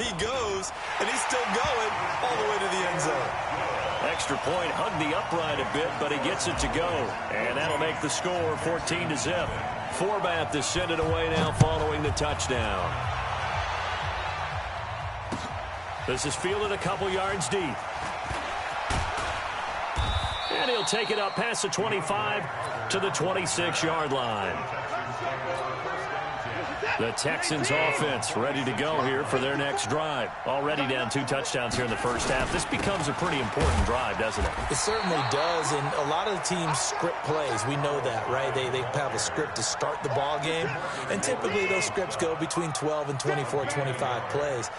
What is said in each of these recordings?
he goes, and he's still going all the way to the end zone. Extra point, hugged the upright a bit, but he gets it to go. And that'll make the score 14-0. Forbath to send it away now following the touchdown. This is fielded a couple yards deep. And he'll take it up past the 25 to the 26-yard line. The Texans offense ready to go here for their next drive. Already down 2 touchdowns here in the first half. This becomes a pretty important drive, doesn't it? It certainly does, and a lot of the teams script plays. We know that, right? They have a script to start the ball game, and typically those scripts go between 12 and 24, 25 plays.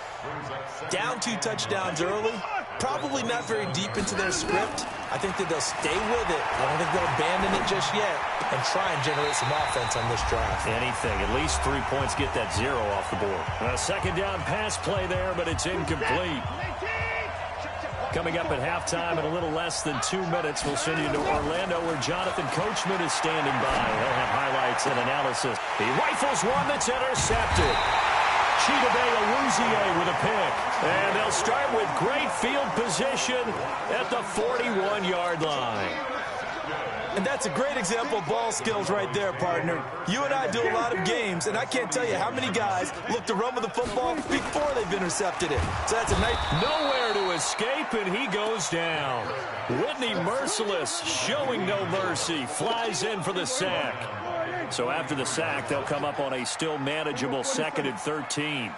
Down 2 touchdowns early, probably not very deep into their script. I think that they'll stay with it. I don't think they'll abandon it just yet and try and generate some offense on this drive. Anything. At least 3 points, get that 0 off the board. A second down pass play there, but it's incomplete. Coming up at halftime in a little less than 2 minutes, we'll send you to Orlando where Jonathan Coachman is standing by. He'll have highlights and analysis. He rifles one that's intercepted. Chidobe with a pick. And they'll start with great field position at the 41-yard line. And that's a great example of ball skills right there, partner. You and I do a lot of games, and I can't tell you how many guys look to run with the football before they've intercepted it. So that's a nice... Nowhere to escape, and he goes down. Whitney Merciless, showing no mercy, flies in for the sack. So after the sack, they'll come up on a still manageable 2nd and 13.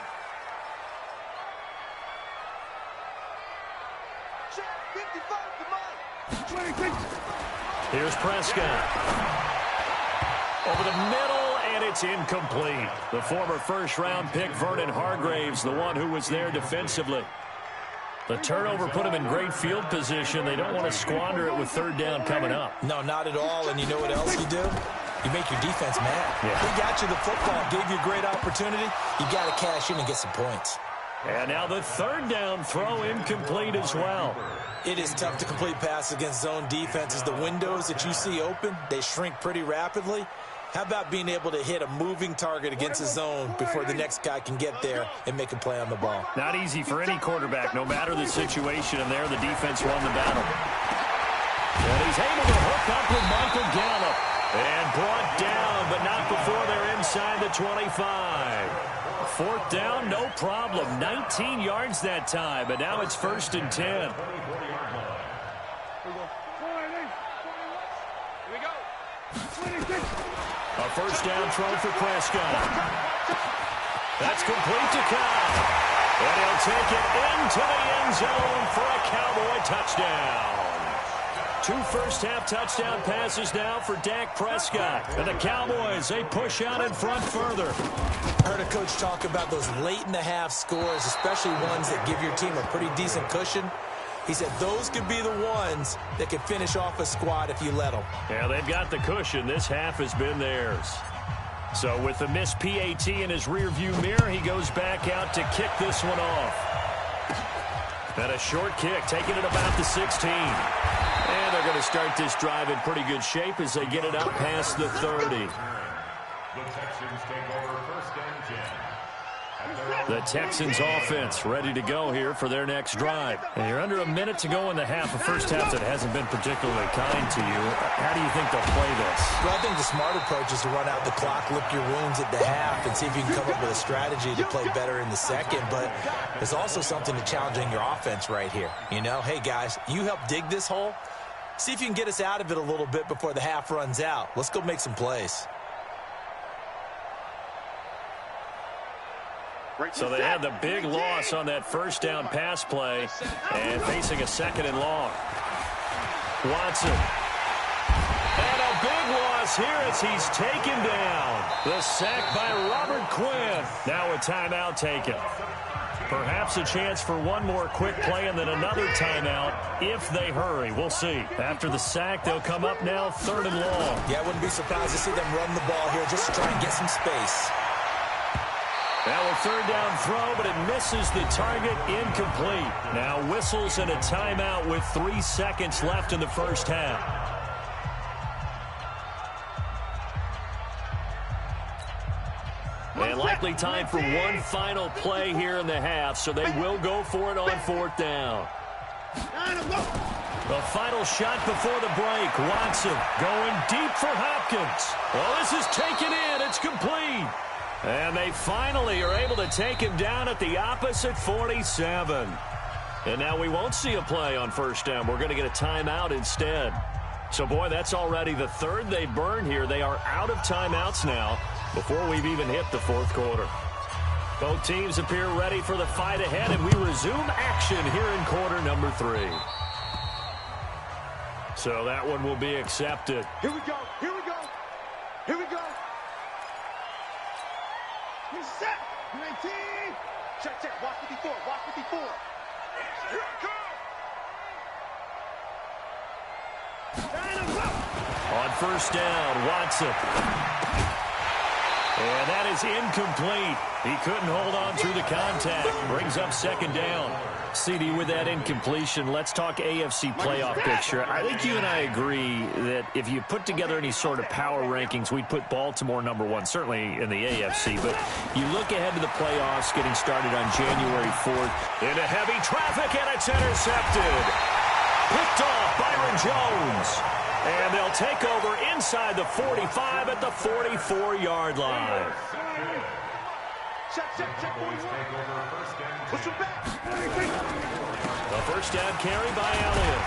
Here's Prescott. Over the middle, and it's incomplete. The former first-round pick, Vernon Hargraves, the one who was there defensively. The turnover put him in great field position. They don't want to squander it with 3rd down coming up. No, not at all. And you know what else you do? You make your defense mad. Yeah. They got you the football, gave you a great opportunity. You got to cash in and get some points. And now the 3rd down throw incomplete as well. It is tough to complete passes against zone defenses. The windows that you see open, they shrink pretty rapidly. How about being able to hit a moving target against a zone before the next guy can get there and make a play on the ball? Not easy for any quarterback, no matter the situation, and there the defense won the battle. And he's able to hook up with Michael Gallup. And brought down, but not before they're inside the 25. 4th down, no problem. 19 yards that time, but now it's 1st and 10. A 1st down throw for Prescott. That's complete to Cobb. And he'll take it into the end zone for a Cowboy touchdown. 2 first-half touchdown passes now for Dak Prescott. And the Cowboys, they push out in front further. I heard a coach talk about those late-in-the-half scores, especially ones that give your team a pretty decent cushion. He said those could be the ones that could finish off a squad if you let them. Yeah, they've got the cushion. This half has been theirs. So with the missed PAT in his rearview mirror, he goes back out to kick this one off. And a short kick, taking it about the 16. And they're going to start this drive in pretty good shape as they get it up past the 30. The Texans take over 1st and 10. The Texans offense ready to go here for their next drive. And you're under a minute to go in the half. A first half that hasn't been particularly kind to you. How do you think they'll play this? Well, I think the smart approach is to run out the clock, lick your wounds at the half, and see if you can come up with a strategy to play better in the second. But there's also something to challenging your offense right here. You know, hey, guys, you help dig this hole. See if you can get us out of it a little bit before the half runs out. Let's go make some plays. So they had the big loss on that 1st down pass play and facing a 2nd and long. Watson. And a big loss here as he's taken down. The sack by Robert Quinn. Now a timeout taken. Perhaps a chance for one more quick play and then another timeout if they hurry. We'll see. After the sack, they'll come up now 3rd and long. Yeah, I wouldn't be surprised to see them run the ball here just to try and get some space. Now a 3rd down throw, but it misses the target, incomplete. Now whistles and a timeout with 3 seconds left in the first half. And Likely time for one final play here in the half, so they will go for it on 4th down. The final shot before the break. Watson going deep for Hopkins. Well, this is taken in. It's complete. And they finally are able to take him down at the opposite 47. And now we won't see a play on 1st down. We're going to get a timeout instead. So, boy, that's already the 3rd they burned here. They are out of timeouts now before we've even hit the 4th quarter. Both teams appear ready for the fight ahead, and we resume action here in quarter number 3. So that one will be accepted. Here we go. Here we go. Here we go. We're set. 19. Check, check. Watch 54. Watch 54. Here it comes. On 1st down, Watson. And that is incomplete. He couldn't hold on through the contact. Brings up 2nd down. CD, with that incompletion, let's talk AFC playoff picture. I think you and I agree that if you put together any sort of power rankings, we'd put Baltimore #1, certainly in the AFC. But you look ahead to the playoffs getting started on January 4th. Into heavy traffic, and it's intercepted. Picked off Byron Jones. And they'll take over inside the 45 at the 44-yard line. Check, check, check. Push him back. The 1st down carry by Elliott.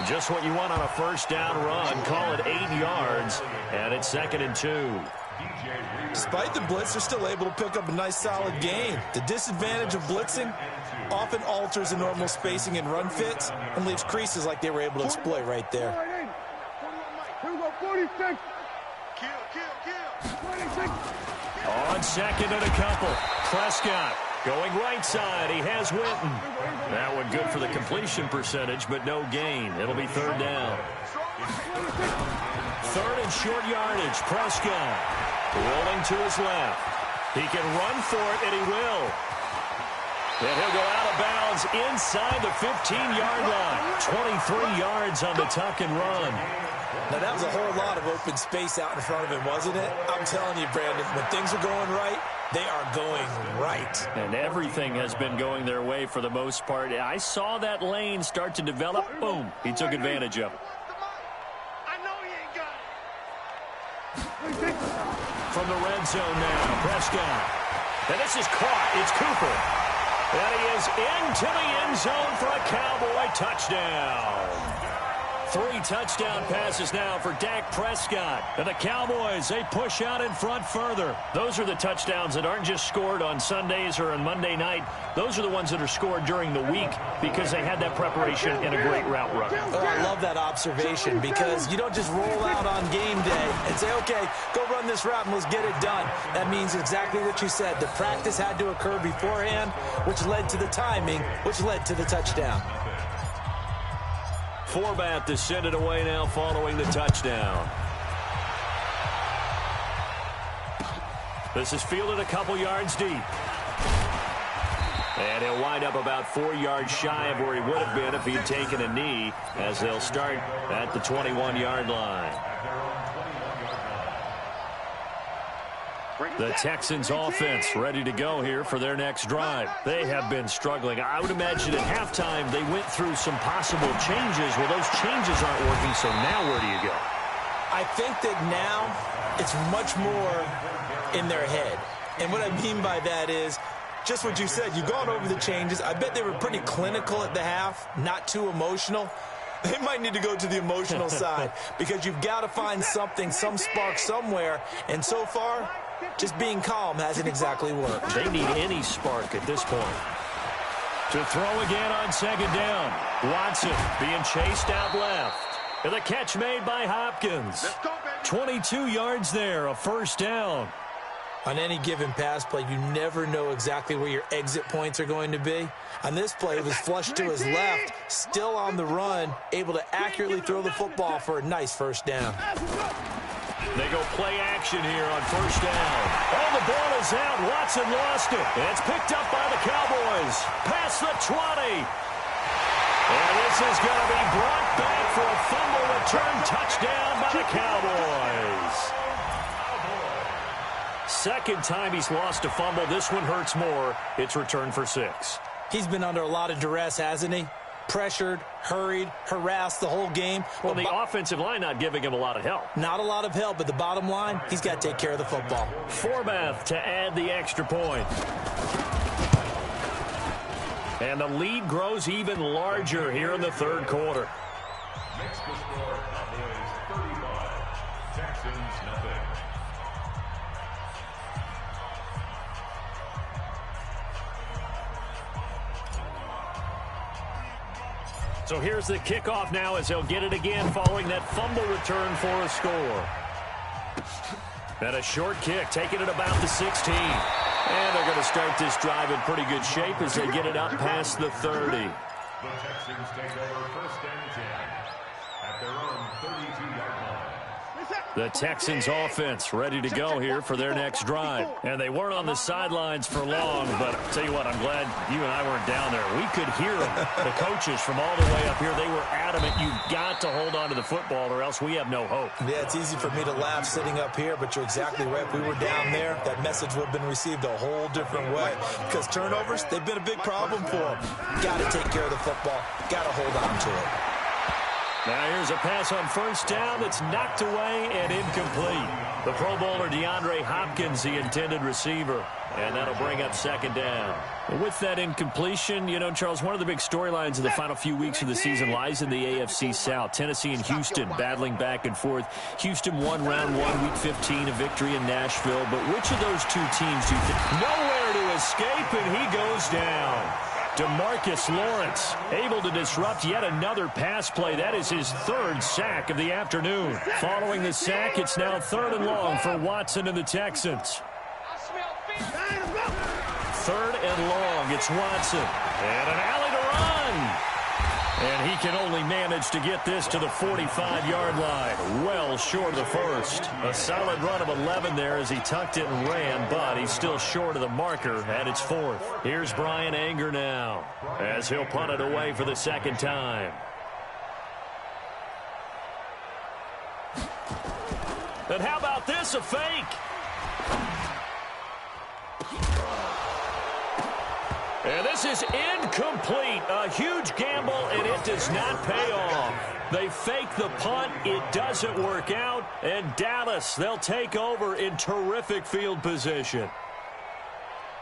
Just what you want on a 1st down run. Call it 8 yards, and it's 2nd and 2. Despite the blitz, they're still able to pick up a nice, solid gain. The disadvantage of blitzing often alters the normal spacing and run fits and leaves creases like they were able to exploit right there. Here we go, 46. Kill, kill, kill. 26. On 2nd and a couple. Prescott going right side. He has Winton. That one good for the completion percentage, but no gain. It'll be 3rd down. 3rd and short yardage. Prescott rolling to his left. He can run for it, and he will. And he'll go out of bounds inside the 15-yard line. 23 yards on the tuck and run. Now, that was a whole lot of open space out in front of him, wasn't it? I'm telling you, Brandon, when things are going right, they are going right. And everything has been going their way for the most part. I saw that lane start to develop. Boom. He took advantage of it. I know he ain't got it. From the red zone now, Prescott. And this is caught. It's Cooper. And he is into the end zone for a Cowboy touchdown. 3 touchdown passes now for Dak Prescott. And the Cowboys, they push out in front further. Those are the touchdowns that aren't just scored on Sundays or on Monday night. Those are the ones that are scored during the week because they had that preparation and a great route run. Oh, I love that observation because you don't just roll out on game day and say, okay, go run this route and let's get it done. That means exactly what you said. The practice had to occur beforehand, which led to the timing, which led to the touchdown. Forbath to send it away now following the touchdown. This is fielded a couple yards deep. And he'll wind up about 4 yards shy of where he would have been if he had taken a knee, as they'll start at the 21-yard line. The Texans offense ready to go here for their next drive. They have been struggling. I would imagine at halftime they went through some possible changes. Well, those changes aren't working, so now where do you go? I think that now it's much more in their head. And what I mean by that is just what you said. You've gone over the changes. I bet they were pretty clinical at the half, not too emotional. They might need to go to the emotional side because you've got to find something, some spark somewhere. And so far, just being calm hasn't exactly worked. They need any spark at this point. To throw again on 2nd down. Watson being chased out left. And the catch made by Hopkins. 22 yards there, a 1st down. On any given pass play, you never know exactly where your exit points are going to be. On this play, it was flushed to his left, still on the run, able to accurately throw the football for a nice 1st down. They go play action here on 1st down. Oh, the ball is out. Watson lost it. And it's picked up by the Cowboys. Past the 20. And this is going to be brought back for a fumble return touchdown by the Cowboys. Second time he's lost a fumble. This one hurts more. It's returned for 6. He's been under a lot of duress, hasn't he? Pressured, hurried, harassed the whole game. Well, the offensive line not giving him a lot of help. Not a lot of help, but the bottom line, he's got to take care of the football. Forbath to add the extra point. And the lead grows even larger here in the third quarter. Makes the score Cowboys 35, Texans nothing. So here's the kickoff now as they'll get it again following that fumble return for a score. And a short kick, taking it about the 16. And they're going to start this drive in pretty good shape as they get it up past the 30. The Texans take over first and 10 at their own 32-yard line. The Texans offense ready to go here for their next drive. And they weren't on the sidelines for long, but I'll tell you what, I'm glad you and I weren't down there. We could hear them, the coaches from all the way up here. They were adamant, you've got to hold on to the football or else we have no hope. Yeah, it's easy for me to laugh sitting up here, but you're exactly right. If we were down there, that message would have been received a whole different way. Because turnovers, they've been a big problem for them. Got to take care of the football. Got to hold on to it. Now here's a pass on first down that's knocked away and incomplete. The Pro Bowler DeAndre Hopkins, the intended receiver. And that'll bring up second down. With that incompletion, you know, Charles, one of the big storylines of the final few weeks of the season lies in the AFC South. Tennessee and Houston battling back and forth. Houston won round 1, week 15, a victory in Nashville. But which of those two teams do you think? Nowhere to escape, and he goes down. DeMarcus Lawrence able to disrupt yet another pass play. That is his third sack of the afternoon. Following the sack, it's now 3rd and long for Watson and the Texans. 3rd and long, it's Watson. And an alley to run. And he can only manage to get this to the 45-yard line. Well short of the first. A solid run of 11 there as he tucked it and ran, but he's still short of the marker at its 4th. Here's Brian Anger now as he'll punt it away for the second time. And how about this, a fake? And this is incomplete. A huge gamble, and it does not pay off. They fake the punt. It doesn't work out. And Dallas, they'll take over in terrific field position.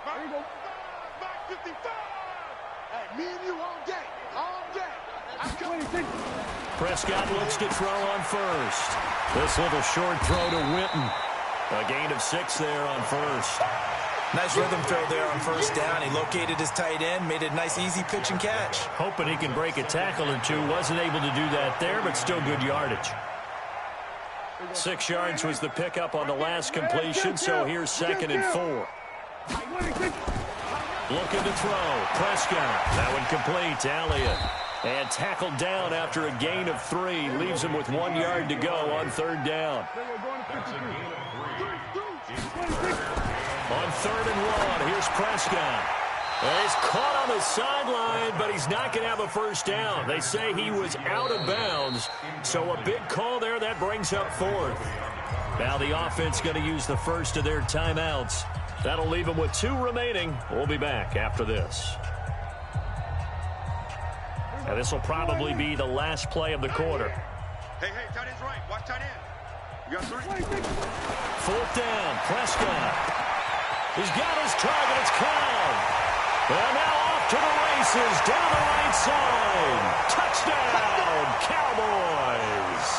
Back 55. Hey, me and you all day. All day. Prescott looks to throw on first. This little short throw to Witten. A gain of 6 there on first. Nice rhythm throw there on first down. He located his tight end, made a nice easy pitch and catch. Hoping he can break a tackle or two. Wasn't able to do that there, but still good yardage. 6 yards was the pickup on the last completion, so here's 2nd and 4. Looking to throw. Prescott. That one complete to Elliott. And tackled down after a gain of 3. Leaves him with 1 yard to go on 3rd down. That's a gain of 3. On 3rd and 1, here's Prescott. He's caught on the sideline, but he's not going to have a first down. They say he was out of bounds, so a big call there. That brings up 4th. Now the offense going to use the first of their timeouts. That'll leave them with 2 remaining. We'll be back after this. And this will probably be the last play of the quarter. Hey, tight end's right. Watch tight end. You got 3. 4th down, Prescott. He's got his target. It's Cloud. And now off to the races down the right side. Touchdown, Cowboys.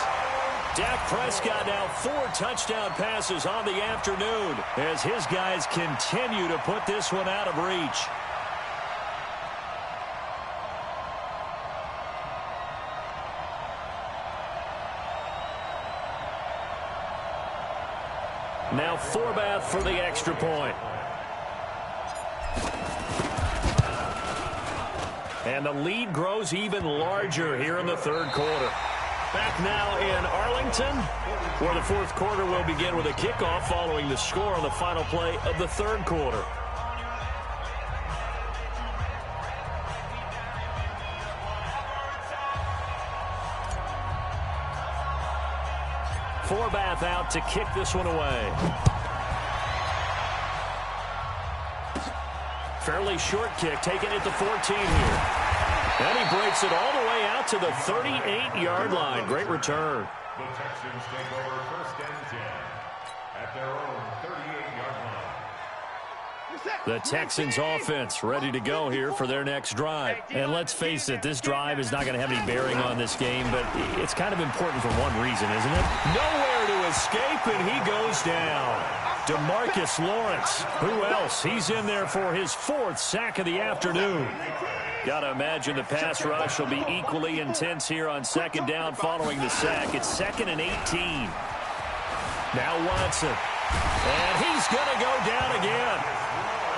Dak Prescott now 4 touchdown passes on the afternoon as his guys continue to put this one out of reach. Now Forbath for the extra point. And the lead grows even larger here in the 3rd quarter. Back now in Arlington, where the 4th quarter will begin with a kickoff following the score on the final play of the 3rd quarter. Forbath out to kick this one away. Fairly short kick, taken at the 14 here. And he breaks it all the way out to the 38-yard line. Great return. The Texans take over first and 10 at their own 38-yard line. The Texans offense ready to go here for their next drive. And let's face it, this drive is not going to have any bearing on this game, but it's kind of important for one reason, isn't it? Nowhere to escape, and he goes down. DeMarcus Lawrence. Who else? He's in there for his 4th sack of the afternoon. Got to imagine the pass rush will be equally intense here on second down following the sack. It's 2nd and 18. Now Watson. And he's going to go down again.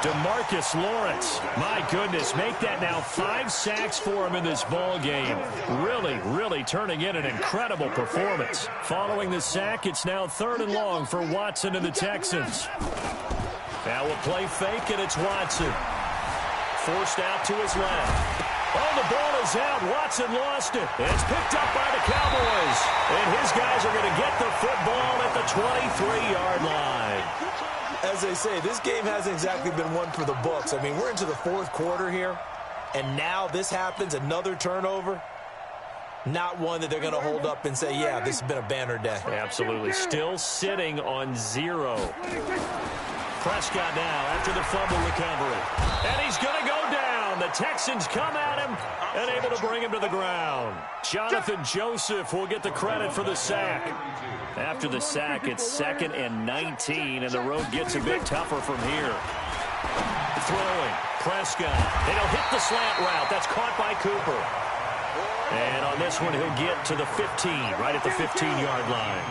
DeMarcus Lawrence, my goodness, make that now 5 sacks for him in this ball game. Really turning in an incredible performance. Following the sack, it's now 3rd and long for Watson and the Texans. Now we'll play fake, and it's Watson. Forced out to his left. Oh, the ball is out. Watson lost it. It's picked up by the Cowboys. And his guys are going to get the football at the 23-yard line. As they say, this game hasn't exactly been one for the books. I mean, we're into the 4th quarter here, and now this happens, another turnover. Not one that they're going to hold up and say, yeah, this has been a banner day. Absolutely. Still sitting on 0. Prescott now after the fumble recovery. And he's going to go down. The Texans come at him and able to bring him to the ground. Jonathan Joseph will get the credit for the sack. After the sack, it's 2nd and 19, and the road gets a bit tougher from here. Throwing, Prescott. And he'll hit the slant route. That's caught by Cooper. And on this one, he'll get to the 15, right at the 15-yard line.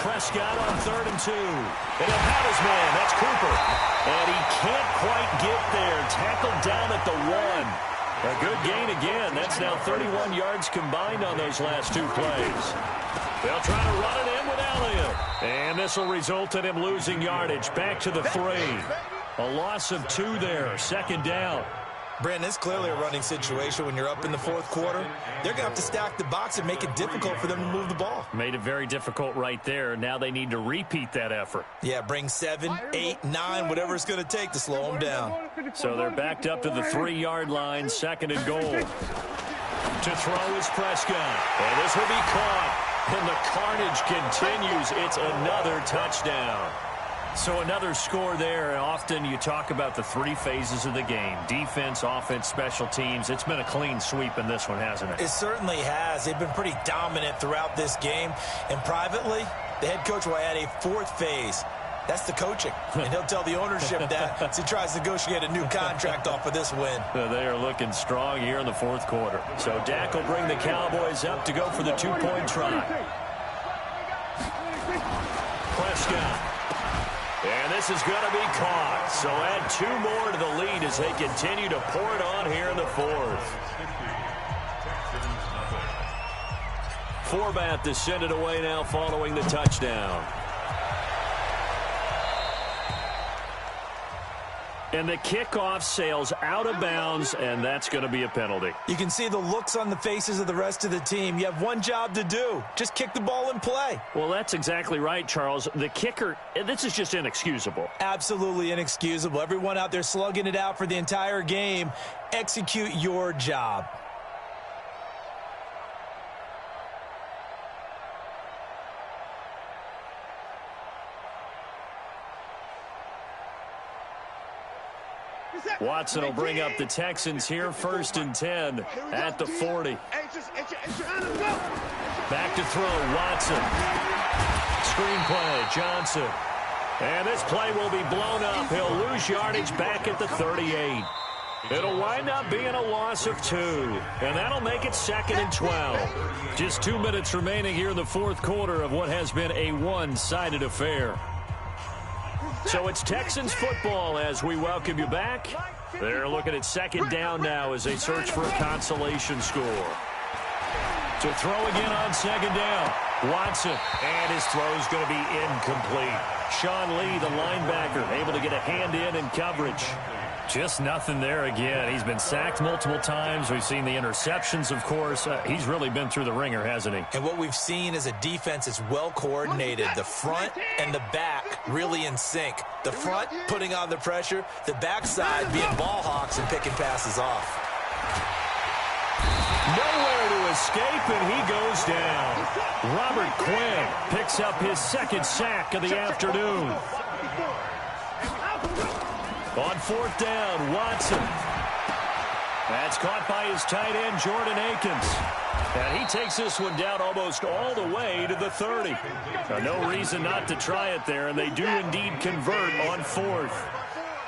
Prescott on 3rd and 2. And he'll have his man. That's Cooper. And he can't quite get there. Tackled down at the 1. A good gain again. That's now 31 yards combined on those last 2 plays. They'll try to run it in with Elliott. And this will result in him losing yardage. Back to the 3. A loss of 2 there. 2nd down. Brandon, it's clearly a running situation when you're up in the 4th quarter. They're going to have to stack the box and make it difficult for them to move the ball. Made it very difficult right there. Now they need to repeat that effort. Yeah, bring 7, 8, 9, whatever it's going to take to slow them down. So they're backed up to the 3-yard line, 2nd and goal. To throw is Prescott. And this will be caught. And the carnage continues. It's another touchdown. So another score there. Often you talk about the 3 phases of the game. Defense, offense, special teams. It's been a clean sweep in this one, hasn't it? It certainly has. They've been pretty dominant throughout this game. And privately, the head coach will add a 4th phase. That's the coaching. And he'll tell the ownership that as he tries to negotiate a new contract off of this win. They are looking strong here in the 4th quarter. So Dak will bring the Cowboys up to go for the 2-point try. Prescott. And this is going to be caught. So add 2 more to the lead as they continue to pour it on here in the 4th. Forbat to send it away now following the touchdown. And the kickoff sails out of bounds, and that's going to be a penalty. You can see the looks on the faces of the rest of the team. You have one job to do. Just kick the ball and play. Well, that's exactly right, Charles. The kicker, this is just inexcusable. Absolutely inexcusable. Everyone out there slugging it out for the entire game. Execute your job. Watson will bring up the Texans here, 1st and 10 at the 40. Back to throw, Watson. Screenplay, Johnson. And this play will be blown up. He'll lose yardage back at the 38. It'll wind up being a loss of 2. And that'll make it 2nd and 12. Just 2 minutes remaining here in the 4th quarter of what has been a one-sided affair. So it's Texans football as we welcome you back. They're looking at 2nd down now as they search for a consolation score. To throw again on 2nd down. Watson, and his throw's going to be incomplete. Sean Lee, the linebacker, able to get a hand in coverage. Just nothing there again. He's been sacked multiple times. We've seen the interceptions, of course. He's really been through the ringer, hasn't he? And what we've seen is a defense that's well coordinated. The front and the back really in sync. The front putting on the pressure, the backside being ball hawks and picking passes off. Nowhere to escape, and he goes down. Robert Quinn picks up his second sack of the afternoon. On fourth down, Watson. That's caught by his tight end, Jordan Akins. And he takes this one down almost all the way to the 30. No reason not to try it there, and they do indeed convert on fourth.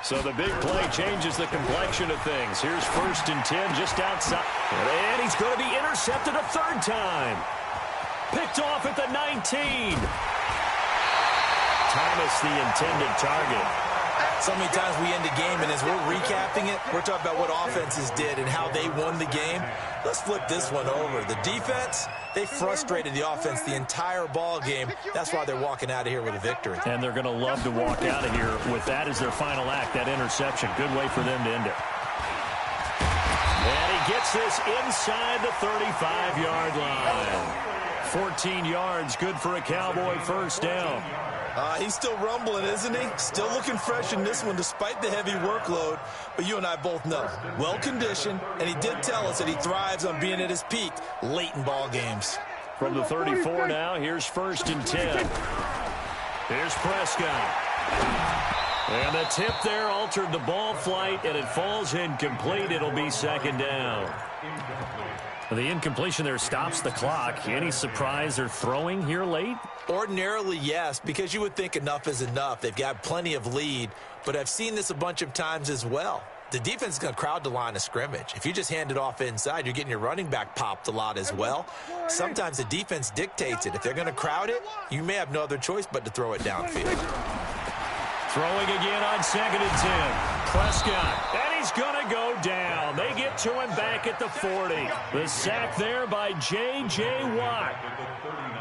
So the big play changes the complexion of things. Here's 1st and 10 just outside. And he's going to be intercepted a third time. Picked off at the 19. Thomas, the intended target. So many times we end a game, and as we're recapping it, we're talking about what offenses did and how they won the game. Let's flip this one over. The defense, they frustrated the offense the entire ball game. That's why they're walking out of here with a victory. And they're going to love to walk out of here with that as their final act, that interception. Good way for them to end it. And he gets this inside the 35-yard line. 14 yards, good for a Cowboy first down. He's still rumbling, isn't he? Still looking fresh in this one despite the heavy workload. But you and I both know, well-conditioned, and he did tell us that he thrives on being at his peak late in ball games. From the 34 now, here's 1st and 10. Here's Prescott. And the tip there altered the ball flight, and it falls incomplete. It'll be 2nd down. The incompletion there stops the clock. Any surprise they're throwing here late? Ordinarily, yes, because you would think enough is enough. They've got plenty of lead, but I've seen this a bunch of times as well. The defense is going to crowd the line of scrimmage. If you just hand it off inside, you're getting your running back popped a lot as well. Sometimes the defense dictates it. If they're going to crowd it, you may have no other choice but to throw it downfield. Throwing again on 2nd and 10. Prescott, and he's going to go down. They get to him back at the 40. The sack there by J.J. Watt.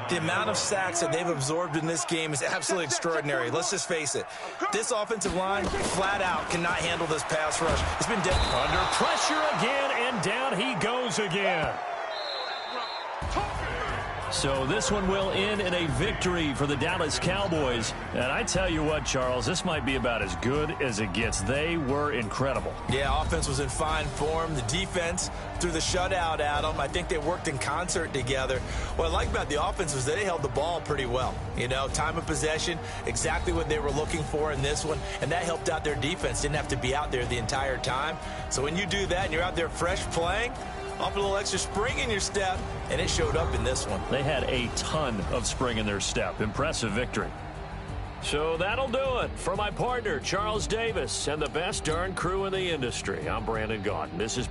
The amount of sacks that they've absorbed in this game is absolutely extraordinary. Let's just face it. This offensive line, flat out, cannot handle this pass rush. It's been dead. Under pressure again, and down he goes again. So this one will end in a victory for the Dallas Cowboys. And I tell you what, Charles, this might be about as good as it gets. They were incredible. Yeah, offense was in fine form. The defense threw the shutout at them. I think they worked in concert together. What I like about the offense was they held the ball pretty well. You know, time of possession, exactly what they were looking for in this one. And that helped out their defense. Didn't have to be out there the entire time. So when you do that and you're out there fresh playing, up a little extra spring in your step, and it showed up in this one. They had a ton of spring in their step. Impressive victory. So that'll do it. For my partner, Charles Davis, and the best darn crew in the industry, I'm Brandon Gaudin. This is